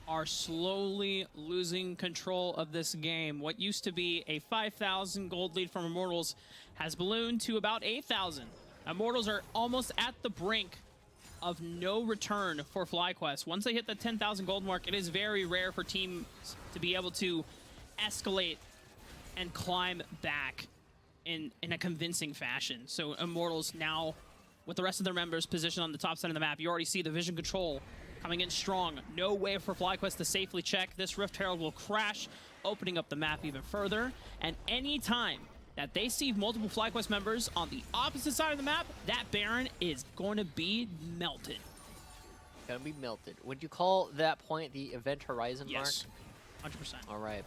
are slowly losing control of this game. What used to be a 5,000 gold lead from Immortals has ballooned to about 8,000. Immortals are almost at the brink of no return for FlyQuest. Once they hit the 10,000 gold mark, it is very rare for teams to be able to escalate and climb back in a convincing fashion. So Immortals now, with the rest of their members positioned on the top side of the map, you already see the vision control coming in strong. No way for FlyQuest to safely check. This Rift Herald will crash, opening up the map even further. And any time that they see multiple FlyQuest members on the opposite side of the map, that Baron is going to be melted. Gonna be melted. Would you call that point the event horizon mark? Yes, 100%. All right,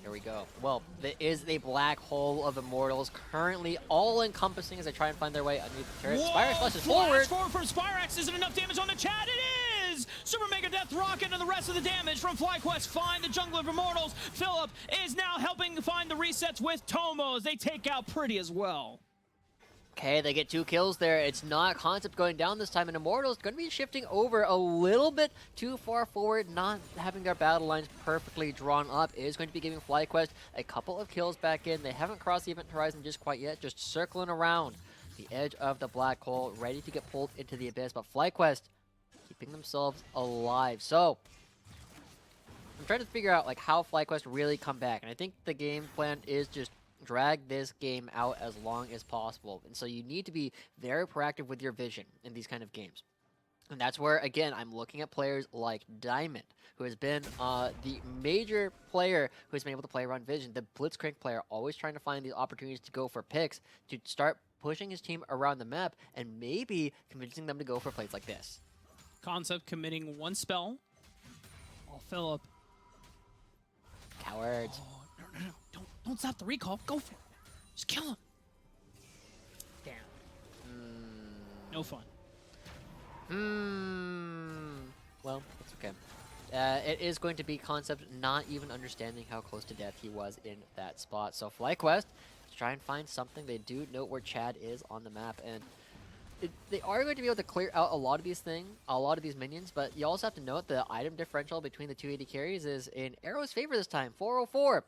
here we go. Well, there is a black hole of Immortals currently all-encompassing as they try and find their way underneath the turret. Spyrex flashes forward. Forward from Spyrex. Isn't enough damage on the Chad? It is! Super Mega Death Rocket and the rest of the damage from FlyQuest find the Jungle of Immortals. Philip is now helping find the resets with Tomo as they take out Pretty as well. Okay, they get 2 kills there. It's not Concept going down this time, and Immortals going to be shifting over a little bit too far forward, not having their battle lines perfectly drawn up. It is going to be giving FlyQuest a couple of kills back in. They haven't crossed the event horizon just quite yet, just circling around the edge of the black hole, ready to get pulled into the abyss, but FlyQuest keeping themselves alive. So I'm trying to figure out like how FlyQuest really come back, and I think the game plan is just drag this game out as long as possible. And so you need to be very proactive with your vision in these kind of games. And that's where, again, I'm looking at players like Diamond, who has been the major player who has been able to play around vision, the Blitzcrank player, always trying to find these opportunities to go for picks, to start pushing his team around the map, and maybe convincing them to go for plays like this. Concept committing one spell. Oh, Philip. Cowards. Oh, no. Don't stop the recall. Go for it. Just kill him. Damn. No fun. Well, it's okay. It is going to be Concept not even understanding how close to death he was in that spot. So FlyQuest, to try and find something. They do know where Chad is on the map, and they are going to be able to clear out a lot of these minions, but you also have to note the item differential between the two AD carries is in Arrow's favor this time. 404.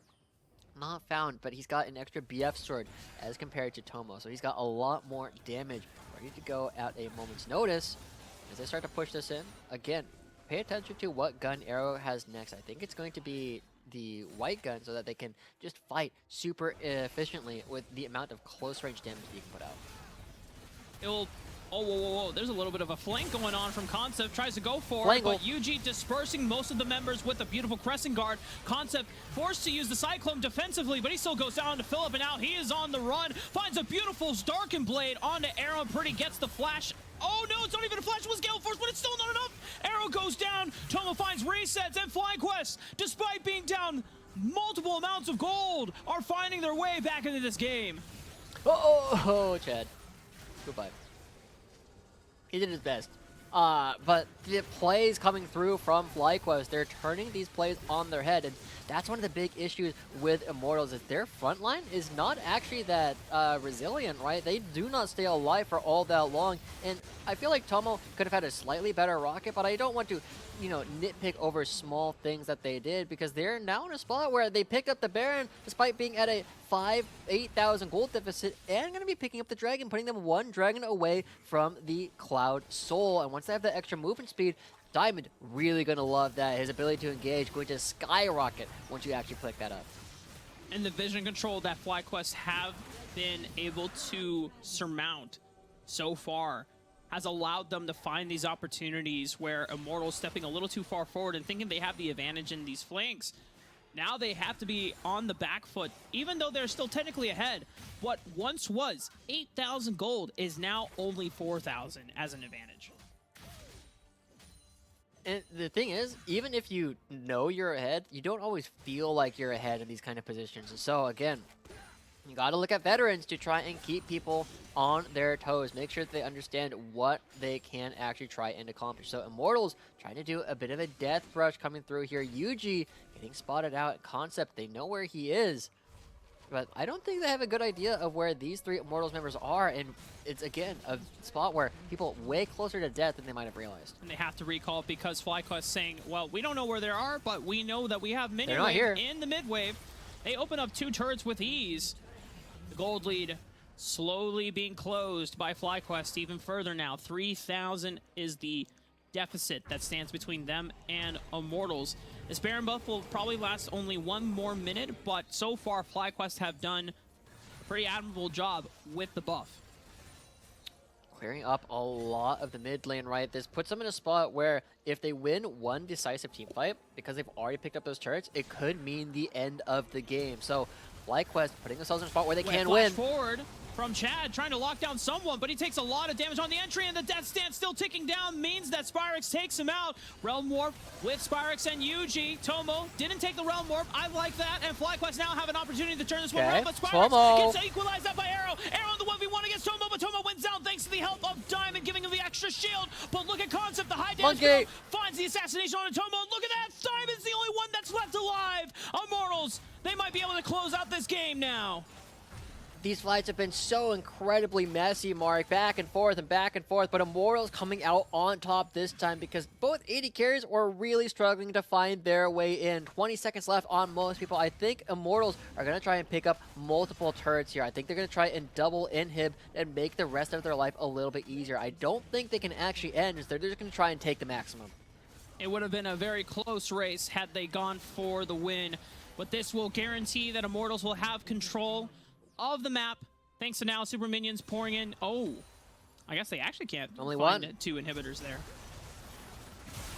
Not found, but he's got an extra BF sword as compared to Tomo, so he's got a lot more damage ready to go at a moment's notice. As they start to push this in, again, pay attention to what gun Arrow has next. I think it's going to be the white gun so that they can just fight super efficiently with the amount of close range damage that you can put out. It'll... Oh, whoa. There's a little bit of a flank going on from Concept. Tries to go for it, but UG dispersing most of the members with a beautiful crescent guard. Concept forced to use the Cyclone defensively, but he still goes down to Philip, and now he is on the run. Finds a beautiful Darken Blade onto Arrow. Pretty gets the flash. Oh no, it's not even a flash, it was Gale Force, but it's still not enough. Arrow goes down. Tomo finds resets, and FlyQuest, despite being down multiple amounts of gold, are finding their way back into this game. Oh, Chad. Goodbye. He did his best. But the plays coming through from FlyQuest, they're turning these plays on their head, and that's one of the big issues with Immortals, is their front line is not actually that resilient, right? They do not stay alive for all that long, and I feel like Tomo could have had a slightly better rocket, but I don't want to, nitpick over small things that they did, because they're now in a spot where they picked up the Baron despite being at a 8,000 gold deficit, and going to be picking up the Dragon, putting them one Dragon away from the Cloud Soul. And once they have that extra movement speed, Diamond really going to love that. His ability to engage going to skyrocket once you actually pick that up. And the vision control that FlyQuest have been able to surmount so far has allowed them to find these opportunities where Immortals stepping a little too far forward and thinking they have the advantage in these flanks. Now they have to be on the back foot, even though they're still technically ahead. What once was 8,000 gold is now only 4,000 as an advantage. And the thing is, even if you know you're ahead, you don't always feel like you're ahead in these kind of positions. So again, you got to look at veterans to try and keep people on their toes. Make sure that they understand what they can actually try and accomplish. So Immortals trying to do a bit of a death rush coming through here. UG getting spotted out. Concept, they know where he is. But I don't think they have a good idea of where these three Immortals members are. And it's, again, a spot where people way closer to death than they might have realized. And they have to recall it because FlyQuest saying, well, we don't know where they are, but we know that we have mini They're not here. in the mid wave. They open up 2 turrets with ease. The gold lead slowly being closed by FlyQuest even further now. 3,000 is the deficit that stands between them and Immortals. This Baron buff will probably last only 1 more minute, but so far FlyQuest have done a pretty admirable job with the buff. Clearing up a lot of the mid lane, right? This puts them in a spot where if they win one decisive team fight, because they've already picked up those turrets, it could mean the end of the game. So FlyQuest putting themselves in a spot where they can win. Forward from Chad, trying to lock down someone, but he takes a lot of damage on the entry, and the death stance still ticking down means that Spyrex takes him out. Realm Warp with Spyrex and UG. Tomo didn't take the Realm Warp. I like that, and FlyQuest now have an opportunity to turn this one around, but Spyrex gets equalized out by Arrow. Arrow in the 1v1 against Tomo, but Tomo wins down thanks to the help of Diamond, giving him the extra shield. But look at Concept, the high damage finds the assassination on Tomo. Look at that, Diamond's the only one that's left alive. Immortals, they might be able to close out this game now. These fights have been so incredibly messy, Mark. Back and forth, but Immortals coming out on top this time because both AD carries were really struggling to find their way in. 20 seconds left on most people. I think Immortals are going to try and pick up multiple turrets here. I think they're going to try and double inhib and make the rest of their life a little bit easier. I don't think they can actually end. They're just going to try and take the maximum. It would have been a very close race had they gone for the win, but this will guarantee that Immortals will have control of the map, thanks to now super minions pouring in. Oh, I guess they actually can't Only find one. 2 inhibitors there.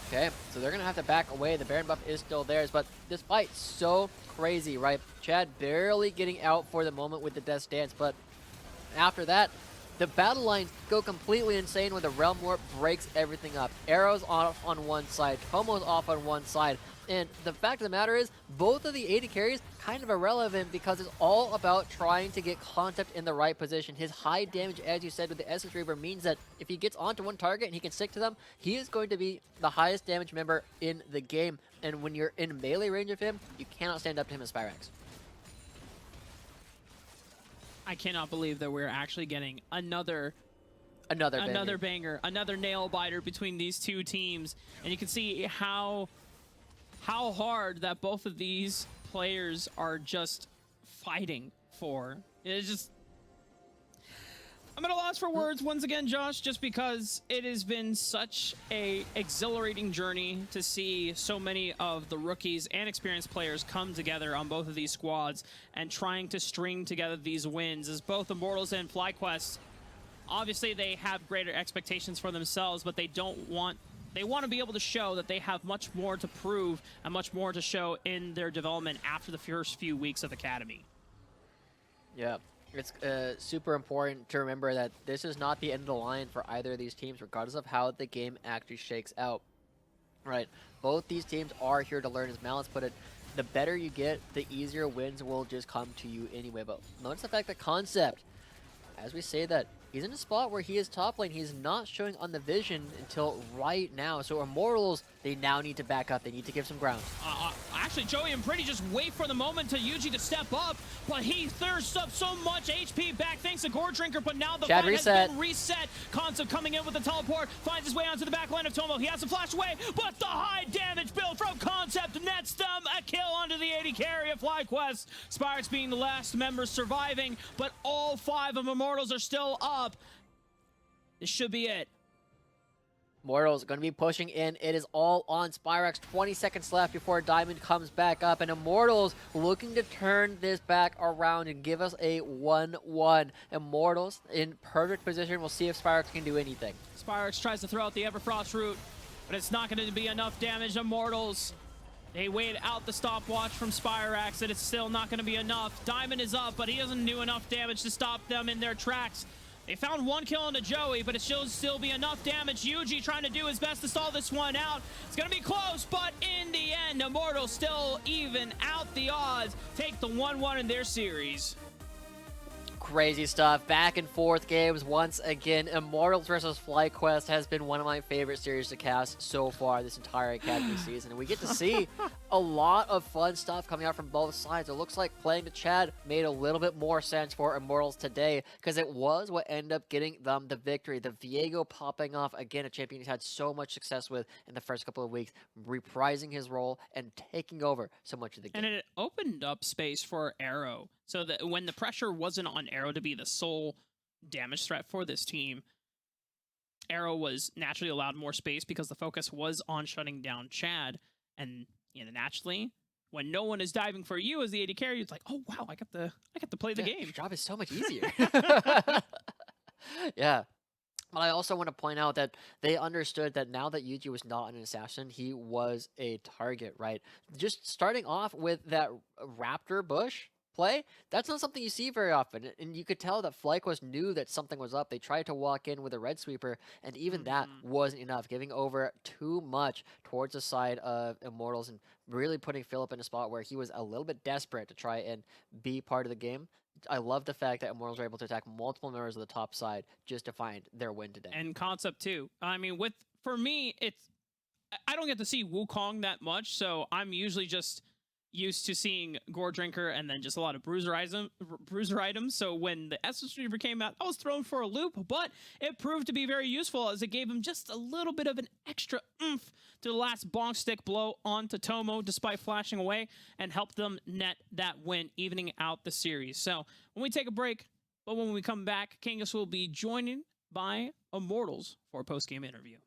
Okay, so they're going to have to back away. The Baron buff is still theirs, but this fight's so crazy, right? Chad barely getting out for the moment with the Death Dance, but after that, the battle lines go completely insane when the Realm Warp breaks everything up. Arrow's off on one side, Tomo's off on one side, and the fact of the matter is, both of the AD carries kind of irrelevant because it's all about trying to get Concept in the right position. His high damage, as you said, with the Essence Reaver means that if he gets onto one target and he can stick to them, he is going to be the highest damage member in the game. And when you're in melee range of him, you cannot stand up to him as Spyrax. I cannot believe that we're actually getting another banger, another nail biter between these two teams, and you can see how hard that both of these players are just fighting for. It's just, I'm at a loss for words once again, Josh, just because it has been such a exhilarating journey to see so many of the rookies and experienced players come together on both of these squads and trying to string together these wins as both Immortals and FlyQuest. Obviously, they have greater expectations for themselves, but they want to be able to show that they have much more to prove and much more to show in their development after the first few weeks of Academy. Yeah, it's super important to remember that this is not the end of the line for either of these teams, regardless of how the game actually shakes out. Right, both these teams are here to learn, as Malice put it. The better you get, the easier wins will just come to you anyway. But notice the fact that Concept, as we say that, he's in a spot where he is top lane. He's not showing on the vision until right now. So Immortals, they now need to back up. They need to give some ground. Actually, Joey and Pretty just wait for the moment to Yuji to step up, but he thirsts up so much HP back thanks to Gore Drinker, but now the Chad fight reset. has been reset. Concept coming in with the teleport, finds his way onto the back line of Tomo. He has to flash away, but the high damage build from Concept nets them a kill onto the AD carry of FlyQuest. Spyrax being the last member surviving, but all 5 of Immortals are still up. This should be it. Immortals going to be pushing in. It is all on Spyrax. 20 seconds left before Diamond comes back up. And Immortals looking to turn this back around and give us a 1-1. Immortals in perfect position. We'll see if Spyrax can do anything. Spyrax tries to throw out the Everfrost route, but it's not going to be enough damage. Immortals, they wait out the stopwatch from Spyrax, and it's still not going to be enough. Diamond is up, but he doesn't do enough damage to stop them in their tracks. They found 1 kill into Joey, but it should still be enough damage. Yuji trying to do his best to stall this one out. It's going to be close, but in the end, Immortals still even out the odds. Take the 1-1 in their series. Crazy stuff. Back and forth games once again. Immortals versus FlyQuest has been one of my favorite series to cast so far this entire Academy season. And we get to see a lot of fun stuff coming out from both sides. It looks like playing the Chad made a little bit more sense for Immortals today because it was what ended up getting them the victory. The Viego popping off, again, a champion he's had so much success with in the first couple of weeks, reprising his role and taking over so much of the game. And it opened up space for Arrow. So that when the pressure wasn't on Arrow to be the sole damage threat for this team, Arrow was naturally allowed more space because the focus was on shutting down Chad. And naturally, when no one is diving for you as the AD carry, it's like, oh wow, I get to play the game. Your job is so much easier. Yeah. But I also want to point out that they understood that now that Yuji was not an assassin, he was a target, right? Just starting off with that Raptor bush play, that's not something you see very often. And you could tell that FlyQuest knew that something was up. They tried to walk in with a red sweeper, and even that wasn't enough, giving over too much towards the side of Immortals and really putting Philip in a spot where he was a little bit desperate to try and be part of the game. I love the fact that Immortals were able to attack multiple members of the top side just to find their win today. And Concept too. I mean, for me, I don't get to see Wukong that much, so I'm usually just used to seeing Gore Drinker and then just a lot of bruiser items. So when the Essence Reaver came out, I was thrown for a loop, but it proved to be very useful as it gave him just a little bit of an extra oomph to the last bonk stick blow onto Tomo despite flashing away and helped them net that win, evening out the series. So when we take a break, but when we come back, Kangas will be joined by Immortals for a post-game interview.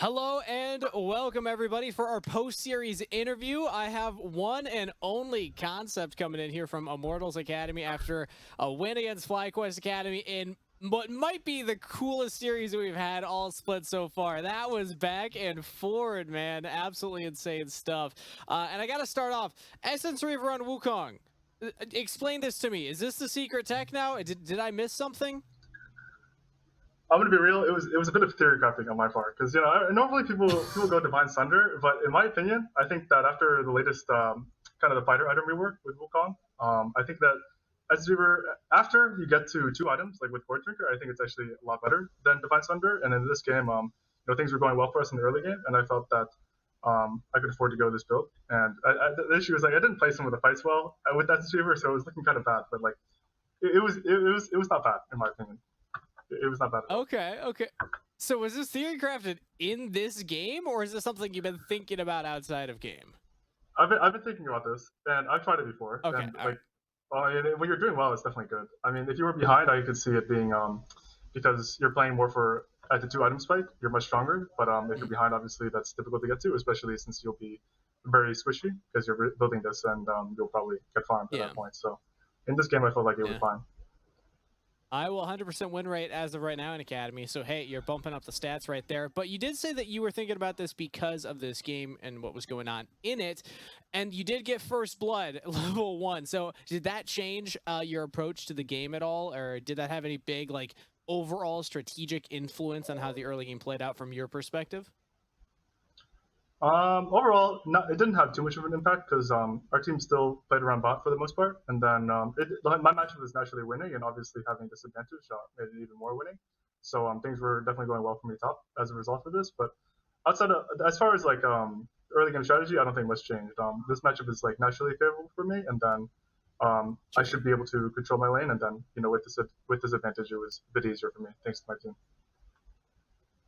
Hello and welcome everybody for our post-series interview. I have one and only Concept coming in here from Immortals Academy after a win against FlyQuest Academy in what might be the coolest series we've had all split so far. That was back and forward, man. Absolutely insane stuff. And I got to start off, Essence Reaver on Wukong. Explain this to me. Is this the secret tech now? Did I miss something? I'm gonna be real. It was a bit of theory crafting on my part because normally people go Divine Sunder, but in my opinion, I think that after the latest kind of the fighter item rework with Wukong, I think that as after you get to 2 items like with Void Drinker, I think it's actually a lot better than Divine Sunder. And in this game, things were going well for us in the early game, and I felt that I could afford to go this build. And the issue was like I didn't play some of the fights well with that Reaver, so it was looking kind of bad. But like it was not bad in my opinion. It was not bad. Okay. So was this theory crafted in this game, or is this something you've been thinking about outside of game? I've been thinking about this, and I've tried it before. Okay. And when you're doing well, it's definitely good. I mean, if you were behind, I could see it being because you're playing more for at the 2 item spike, you're much stronger. But if you're behind, obviously that's difficult to get to, especially since you'll be very squishy because you're building this, and you'll probably get farmed at that point. So in this game, I felt like it was fine. I will 100% win rate as of right now in Academy, so hey, you're bumping up the stats right there. But you did say that you were thinking about this because of this game and what was going on in it, and you did get First Blood level 1. So did that change your approach to the game at all, or did that have any big like overall strategic influence on how the early game played out from your perspective? Overall, it didn't have too much of an impact because our team still played around bot for the most part, and then my matchup was naturally winning, and obviously having disadvantage made it even more winning. So things were definitely going well for me top as a result of this. But as far as like early game strategy, I don't think much changed. This matchup is like naturally favorable for me, and then I should be able to control my lane, and then with this advantage, it was a bit easier for me thanks to my team.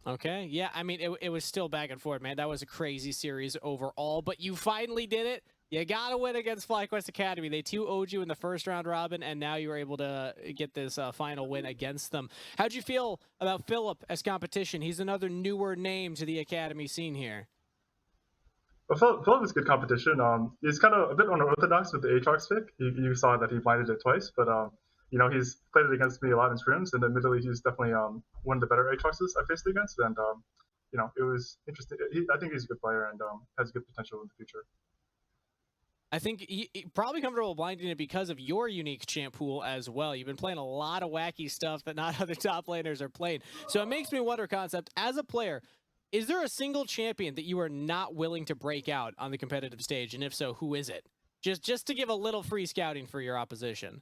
Okay, yeah, I mean, it was still back and forth, man. That was a crazy series overall, but you finally did it. You got to win against FlyQuest Academy. They 2-0'd you in the first round robin, and now you were able to get this final win against them. How'd you feel about Philip as competition? He's another newer name to the Academy scene here. Well, Philip is good competition. He's kind of a bit unorthodox with the Aatrox pick. You saw that he blinded it twice, but he's played it against me a lot in scrims, and admittedly, he's definitely one of the better Aatroxes I faced against. And it was interesting. I think he's a good player and has good potential in the future. I think he probably comfortable blinding it because of your unique champ pool as well. You've been playing a lot of wacky stuff that not other top laners are playing. So it makes me wonder, Concept, as a player, is there a single champion that you are not willing to break out on the competitive stage? And if so, who is it? Just to give a little free scouting for your opposition.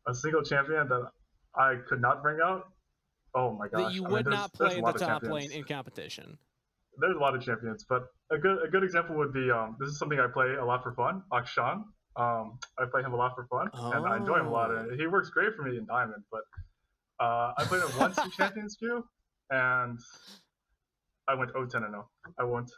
A single champion that I could not bring out? Oh my gosh. That you would not play in the top lane in competition. There's a lot of champions, but a good example would be this is something I play a lot for fun. Akshan. I play him a lot for fun, and I enjoy him a lot. And he works great for me in Diamond, but I played him once in Champions queue, and I went 0-10-0. I won't.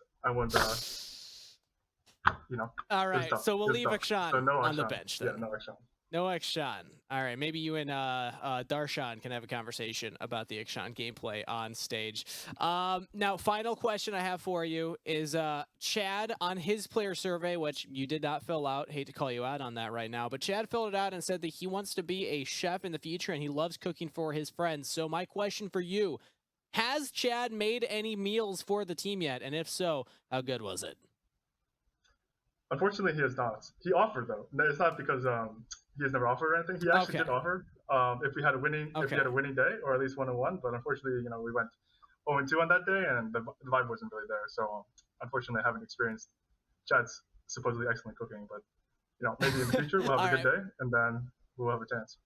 All right, so we'll leave Akshan so no on Akshan. the bench then. Yeah, no Akshan. No Akshan. All right, maybe you and Darshan can have a conversation about the Akshan gameplay on stage. Now, final question I have for you is Chad on his player survey, which you did not fill out. Hate to call you out on that right now, but Chad filled it out and said that he wants to be a chef in the future and he loves cooking for his friends. So my question for you, has Chad made any meals for the team yet? And if so, how good was it? Unfortunately, he has not. He offered though. It's not because he has never offered or anything. He actually did offer if we had a winning day or at least 1-1. But unfortunately, we went 0-2 on that day, and the vibe wasn't really there. So unfortunately, I haven't experienced Chad's supposedly excellent cooking. But maybe in the future we'll have a good day, and then we'll have a chance.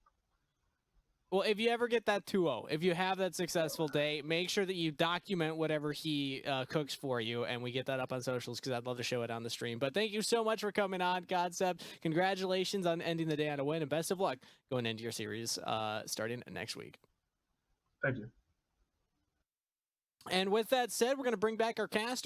Well, if you ever get that 2-0, if you have that successful day, make sure that you document whatever he cooks for you, and we get that up on socials because I'd love to show it on the stream. But thank you so much for coming on, Concept. Congratulations on ending the day on a win, and best of luck going into your series starting next week. Thank you. And with that said, we're going to bring back our cast.